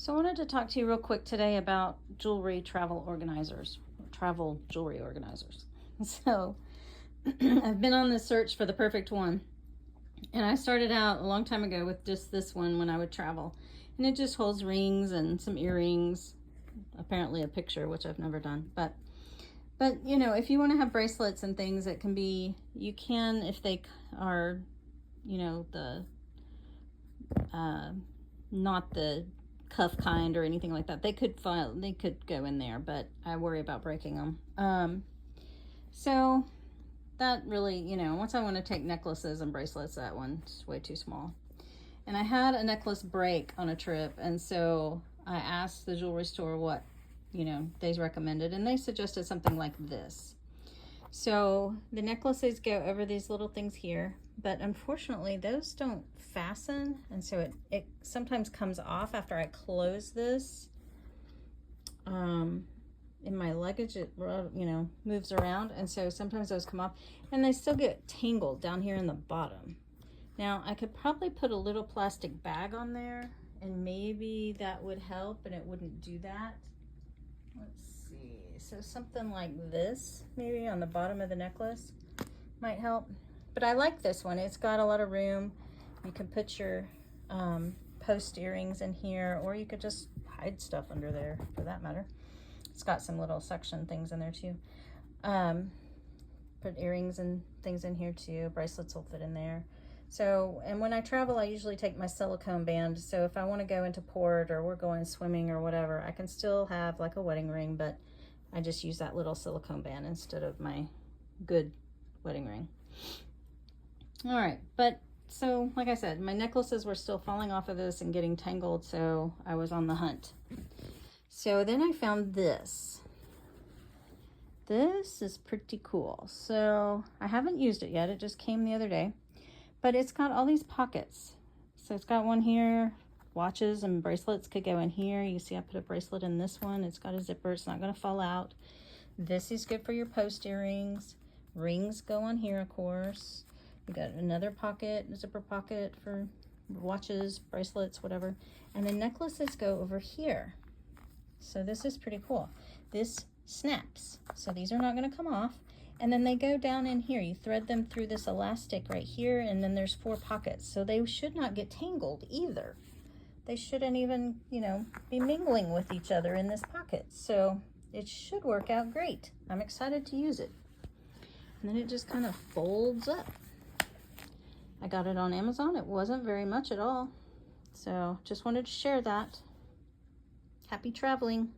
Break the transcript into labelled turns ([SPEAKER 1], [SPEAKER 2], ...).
[SPEAKER 1] So I wanted to talk to you real quick today about travel jewelry organizers. So I've been on this search for the perfect one. And I started out a long time ago with just this one when I would travel. And it just holds rings and some earrings, apparently a picture, which I've never done. But you know, if you want to have bracelets and things, you can, if they are, the not the cuff kind or anything like that, they could go in there, but I worry about breaking them. So that really, once I want to take necklaces and bracelets, that one's way too small. And I had a necklace break on a trip, and so I asked the jewelry store what they recommended, and they suggested something like this. So the necklaces go over these little things here, but unfortunately those don't fasten, and so it sometimes comes off after I close this. In my luggage, it moves around, and so sometimes those come off, and they still get tangled down here in the bottom. Now I could probably put a little plastic bag on there, and maybe that would help, and it wouldn't do that. Let's see, so something like this maybe on the bottom of the necklace might help. But I like this one. It's got a lot of room. You can put your post earrings in here, or you could just hide stuff under there for that matter. It's got some little suction things in there too. Put earrings and things in here too. Bracelets will fit in there. So, and when I travel, I usually take my silicone band. So if I want to go into port, or we're going swimming or whatever, I can still have like a wedding ring, but I just use that little silicone band instead of my good wedding ring. All right, but so like I said, my necklaces were still falling off of this and getting tangled, so I was on the hunt. So then I found this. This is pretty cool. So I haven't used it yet. It just came the other day. But it's got all these pockets. So it's got one here. Watches and bracelets could go in here. You see I put a bracelet in this one. It's got a zipper. It's not going to fall out. This is good for your post earrings. Rings go on here, of course. You got another pocket, zipper pocket for watches, bracelets, whatever. And the necklaces go over here. So this is pretty cool. This snaps. So these are not going to come off. And then they go down in here. You thread them through this elastic right here, and then there's 4 pockets. So they should not get tangled either. They shouldn't even, be mingling with each other in this pocket. So it should work out great. I'm excited to use it. And then it just kind of folds up. I got it on Amazon. It wasn't very much at all. So just wanted to share that. Happy traveling.